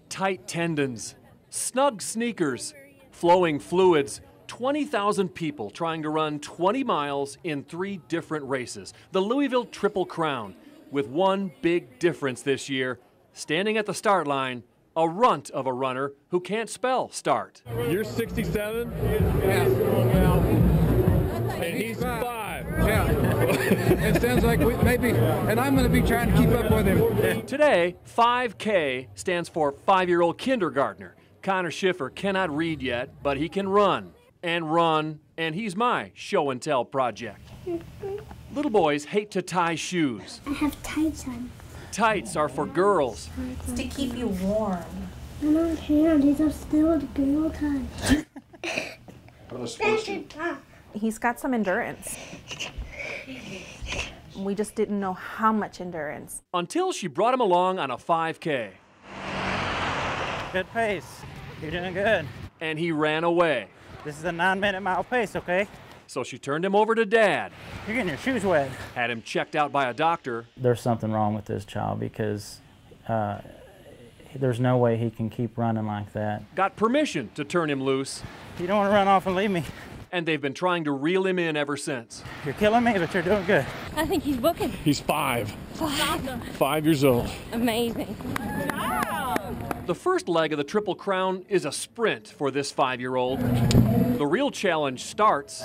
Tight tendons, snug sneakers, flowing fluids, 20,000 people trying to run 20 miles in 3 different races. The Louisville Triple Crown, with one big difference this year. Standing at the start line, a runt of a runner who can't spell start. You're 67? Yeah. And he's 5. Yeah. It sounds like maybe, and I'm going to be trying to keep up with him. Today, 5K stands for 5-year-old kindergartner. Connor Schiffer cannot read yet, but he can run, and he's my show and tell project. Little boys hate to tie shoes. I have tights on. Tights are for girls. It's to keep you warm. I don't care. These are still girl tights. He's got some endurance. We just didn't know how much endurance. Until she brought him along on a 5K. Good pace. You're doing good. And he ran away. This is a 9-minute mile pace, okay? So she turned him over to Dad. You're getting your shoes wet. Had him checked out by a doctor. There's something wrong with this child because there's no way he can keep running like that. Got permission to turn him loose. You don't want to run off and leave me. And they've been trying to reel him in ever since. You're killing me, but you're doing good. I think he's booking. He's 5. 5 years old. Amazing. The first leg of the Triple Crown is a sprint for this 5-year-old. The real challenge starts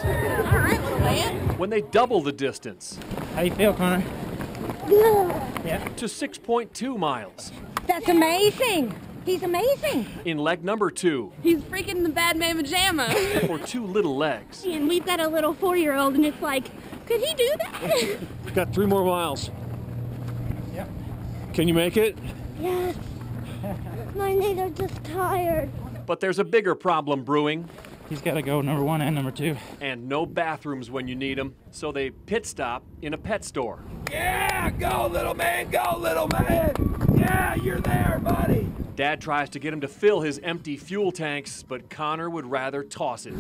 when they double the distance. How you feel, Connor? Good. Yeah. To 6.2 miles. That's amazing. He's amazing. In leg number 2. He's freaking the bad man pajama. For 2 little legs. And we've got a little 4-year-old, and it's like, could he do that? We've got 3 more miles. Yep. Can you make it? Yes. My knees are just tired. But there's a bigger problem brewing. He's got to go number 1 and number 2. And no bathrooms when you need them, so they pit stop in a pet store. Yeah, go little man, go little man. Yeah, you're there, buddy. Dad tries to get him to fill his empty fuel tanks, but Connor would rather toss it.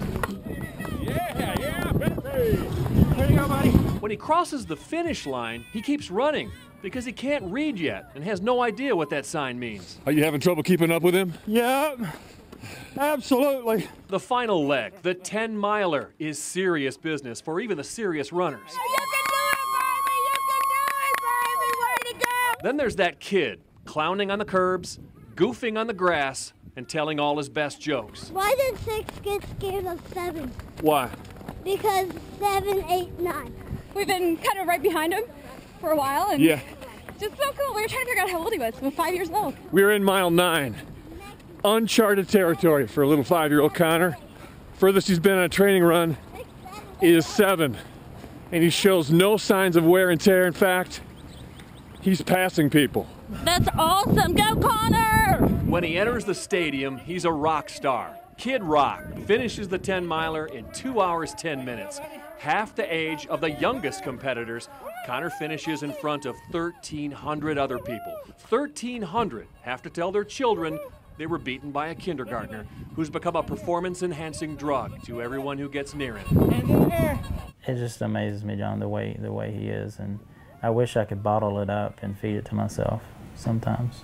Yeah, baby. Where you go, buddy? When he crosses the finish line, he keeps running because he can't read yet and has no idea what that sign means. Are you having trouble keeping up with him? Yep. Absolutely. The final leg, the 10-miler, is serious business for even the serious runners. You can do it, baby. You can do it, baby. Way to go. Then there's that kid, clowning on the curbs, goofing on the grass, and telling all his best jokes. Why did 6 get scared of 7? Why? Because 7, 8, 9. We've been kind of right behind him for a while, and Yeah. just so cool. We were trying to figure out how old he was. He was 5 years old. We're in mile 9. Uncharted territory for a little 5-year-old Connor. Furthest he's been on a training run is 7. And he shows no signs of wear and tear. In fact, he's passing people. That's awesome. Go, Connor! When he enters the stadium, he's a rock star. Kid Rock finishes the 10-miler in 2 hours, 10 minutes. Half the age of the youngest competitors, Connor finishes in front of 1,300 other people. 1,300 have to tell their children they were beaten by a kindergartner who's become a performance-enhancing drug to everyone who gets near him. It just amazes me, John, the way he is, and I wish I could bottle it up and feed it to myself sometimes.